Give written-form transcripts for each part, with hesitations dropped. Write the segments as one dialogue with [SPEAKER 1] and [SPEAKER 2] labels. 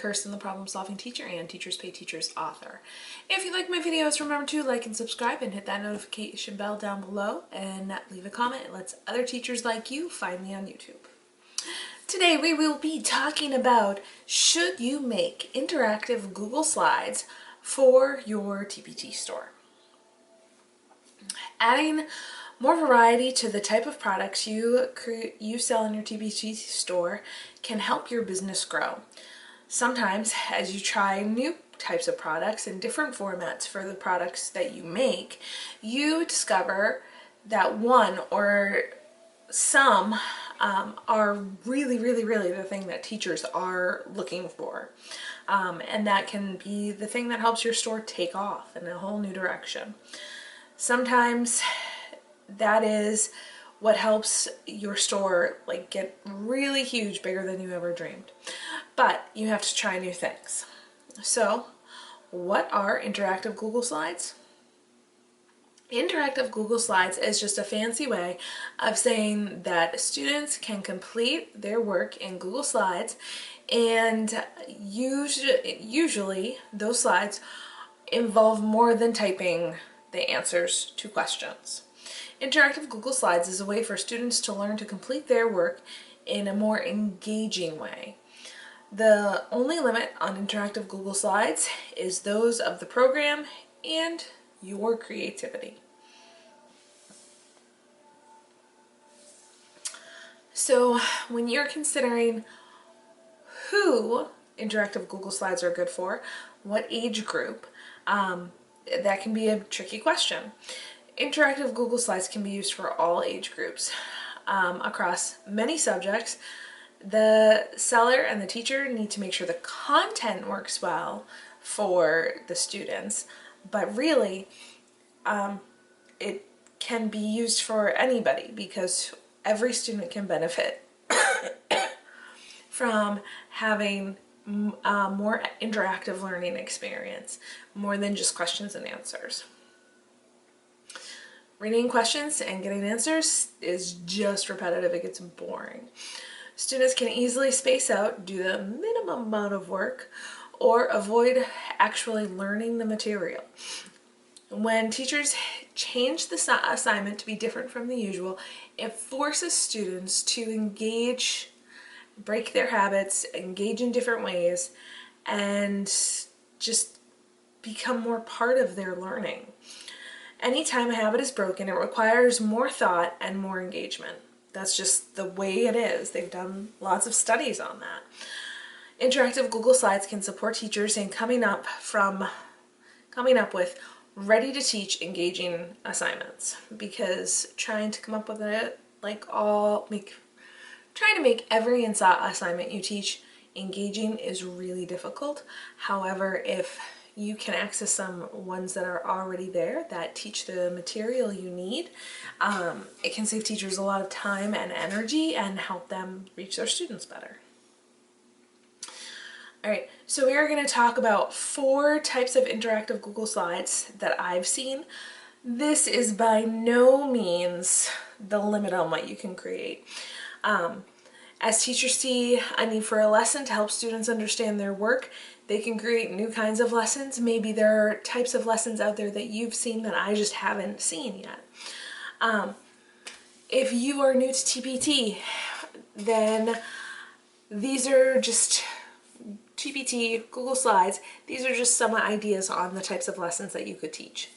[SPEAKER 1] Kirsten, the Problem Solving Teacher and Teachers Pay Teachers author. If you like my videos, remember to like and subscribe and hit that notification bell down below and leave a comment. It lets other teachers like you find me on YouTube. Today we will be talking about, should you make interactive Google Slides for your TpT store? Adding more variety to the type of products you sell in your TpT store can help your business grow. Sometimes, as you try new types of products in different formats for the products that you make, you discover that one or some are really the thing that teachers are looking for. And that can be the thing that helps your store take off in a whole new direction. Sometimes that is what helps your store get really huge, bigger than you ever dreamed. But you have to try new things. So what are interactive Google Slides? Interactive Google Slides is just a fancy way of saying that students can complete their work in Google Slides, and usually those slides involve more than typing the answers to questions. Interactive Google Slides is a way for students to learn to complete their work in a more engaging way. The only limit on interactive Google Slides is those of the program and your creativity. So when you're considering who interactive Google Slides are good for, what age group, that can be a tricky question. Interactive Google Slides can be used for all age groups across many subjects. The seller and the teacher need to make sure the content works well for the students, but really it can be used for anybody because every student can benefit from having more interactive learning experience, more than just questions and answers. Reading questions and getting answers is just repetitive. It gets boring. Students can easily space out, do the minimum amount of work, or avoid actually learning the material. When teachers change the assignment to be different from the usual, it forces students to engage, break their habits, engage in different ways, and just become more part of their learning. Anytime a habit is broken, it requires more thought and more engagement. That's just the way it is. They've done lots of studies on that. Interactive Google Slides can support teachers in coming up with ready-to-teach engaging assignments, because trying to come up with it trying to make every assignment you teach engaging is really difficult. However, if you can access some ones that are already there that teach the material you need, it can save teachers a lot of time and energy and help them reach their students better. Alright, so we are going to talk about 4 types of interactive Google Slides that I've seen. This is by no means the limit on what you can create. As teachers see a need for a lesson to help students understand their work, they can create new kinds of lessons. Maybe there are types of lessons out there that you've seen that I just haven't seen yet. If you are new to TpT, then these are just TpT Google Slides. These are just some ideas on the types of lessons that you could teach.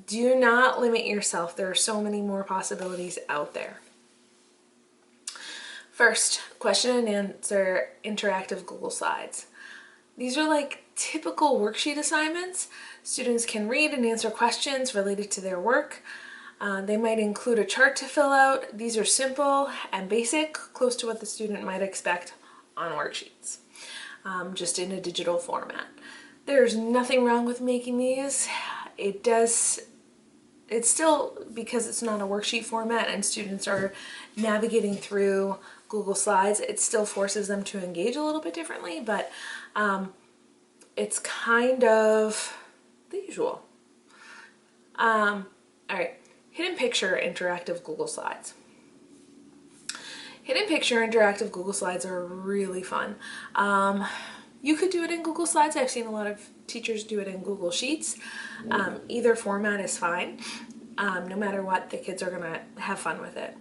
[SPEAKER 1] Do not limit yourself. There are so many more possibilities out there. First, question and answer interactive Google Slides. These are like typical worksheet assignments. Students can read and answer questions related to their work. They might include a chart to fill out. These are simple and basic, close to what the student might expect on worksheets, just in a digital format. There's nothing wrong with making these. It's still, because it's not a worksheet format and students are navigating through Google Slides, it still forces them to engage a little bit differently, but it's kind of the usual. All right, hidden picture interactive Google Slides. Hidden picture interactive Google Slides are really fun. You could do it in Google Slides. I've seen a lot of teachers do it in Google Sheets. Either format is fine. No matter what, the kids are gonna have fun with it.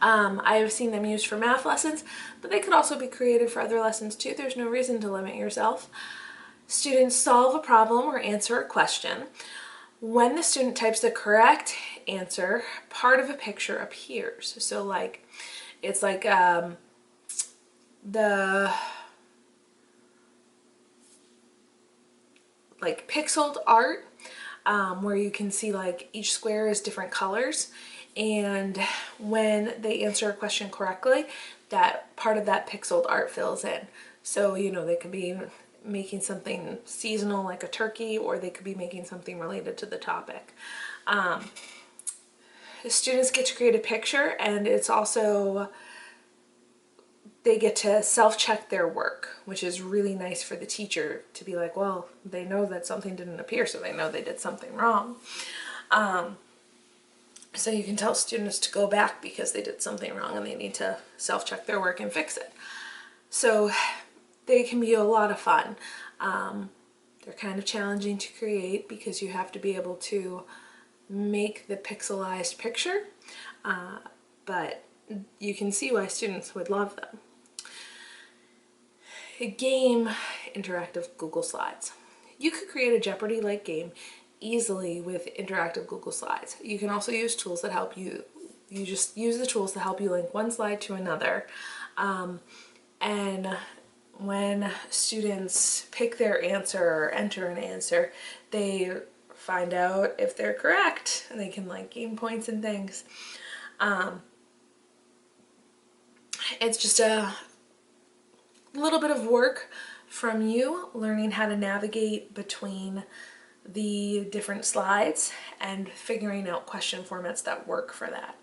[SPEAKER 1] I have seen them used for math lessons, but they could also be created for other lessons too. There's no reason to limit yourself. Students solve a problem or answer a question. When the student types the correct answer, part of a picture appears. So like, it's like the like pixeled art where you can see like each square is different colors, and when they answer a question correctly, that part of that pixeled art fills in. So you know, they could be making something seasonal like a turkey, or they could be making something related to the topic. The students get to create a picture, and it's also, they get to self-check their work, which is really nice for the teacher to be like, well, they know that something didn't appear, so they know they did something wrong. So you can tell students to go back because they did something wrong and they need to self-check their work and fix it. So they can be a lot of fun. They're kind of challenging to create because you have to be able to make the pixelized picture, but you can see why students would love them. A game interactive Google Slides. You could create a Jeopardy-like game easily with interactive Google Slides. You can also use tools that help you. You just use the tools to help you link one slide to another. And when students pick their answer or enter an answer, they find out if they're correct, and they can like gain points and things. It's just a little bit of work from you learning how to navigate between the different slides and figuring out question formats that work for that.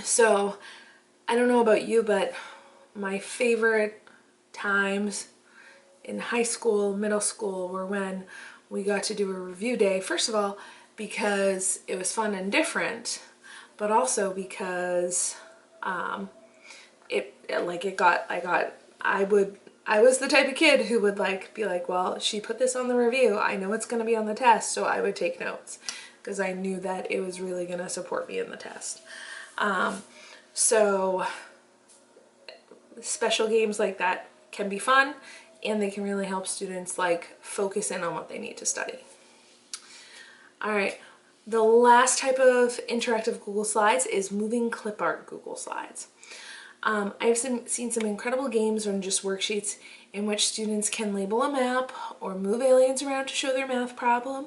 [SPEAKER 1] So I don't know about you, but my favorite times in high school, middle school were when we got to do a review day. First of all, because it was fun and different, but also because I was the type of kid who would like be like, well, she put this on the review, I know it's going to be on the test, so I would take notes because I knew that it was really going to support me in the test. So special games like that can be fun, and they can really help students like focus in on what they need to study. All right, the last type of interactive Google Slides is moving clip art Google Slides. I've seen some incredible games or just worksheets in which students can label a map or move aliens around to show their math problem.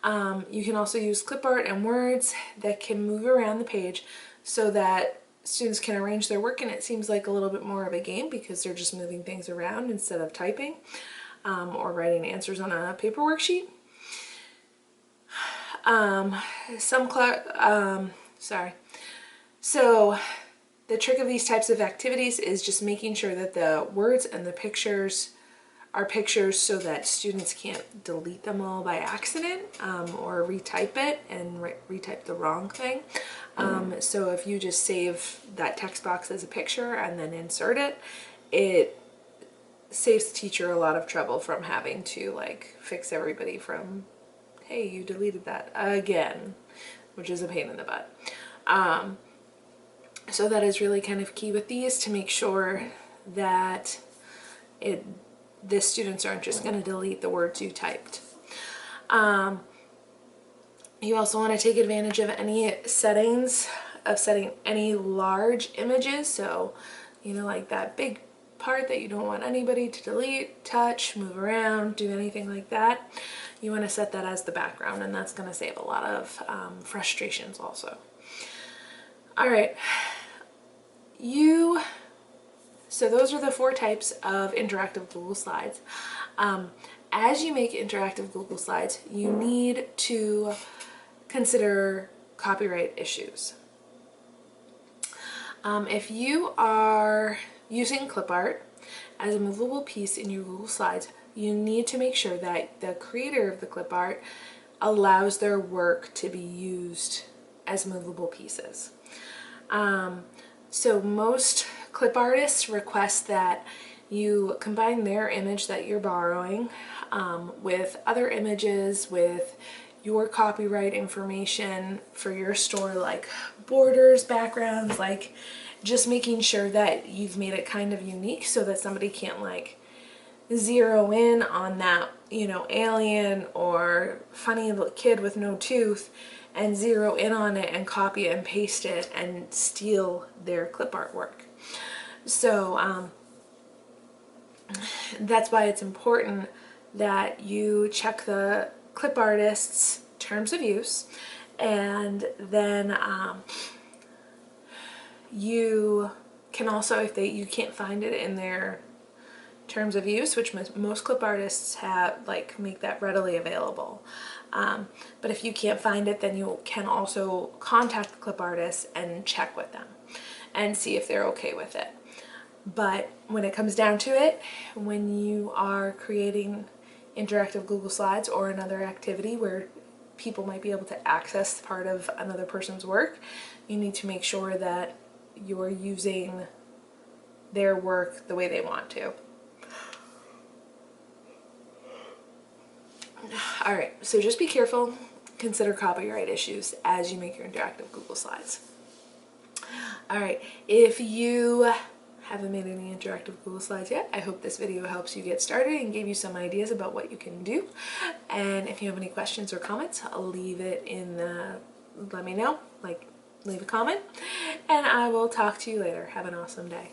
[SPEAKER 1] You can also use clip art and words that can move around the page so that students can arrange their work, and it seems like a little bit more of a game because they're just moving things around instead of typing or writing answers on a paper worksheet. So the trick of these types of activities is just making sure that the words and the pictures are pictures so that students can't delete them all by accident or retype it and retype the wrong thing. So if you just save that text box as a picture and then insert it, it saves the teacher a lot of trouble from having to like fix everybody from, hey, you deleted that again, which is a pain in the butt. So that is really kind of key with these, to make sure that the students aren't just going to delete the words you typed. You also want to take advantage of any settings of setting any large images. So, you know, like that big part that you don't want anybody to delete, touch, move around, do anything like that. You want to set that as the background, and that's going to save a lot of frustrations also. All right. So those are the 4 types of interactive Google Slides. As you make interactive Google Slides, you need to consider copyright issues. If you are using clip art as a movable piece in your Google Slides, you need to make sure that the creator of the clip art allows their work to be used as movable pieces. So most clip artists request that you combine their image that you're borrowing with other images, with your copyright information for your store, like borders, backgrounds, like just making sure that you've made it kind of unique so that somebody can't like zero in on that, you know, alien or funny little kid with no tooth and zero in on it and copy it and paste it and steal their clip artwork. So that's why it's important that you check the clip artist's terms of use, and then you can also, if you can't find it in their terms of use, which most clip artists have, like, make that readily available. But if you can't find it, then you can also contact the clip artist and check with them and see if they're okay with it. But when it comes down to it, when you are creating interactive Google Slides or another activity where people might be able to access part of another person's work, you need to make sure that you're using their work the way they want to. Alright, so just be careful, consider copyright issues as you make your interactive Google Slides. Alright, if you haven't made any interactive Google Slides yet, I hope this video helps you get started and gave you some ideas about what you can do. And if you have any questions or comments, I'll leave it in the, let me know, like leave a comment, and I will talk to you later. Have an awesome day.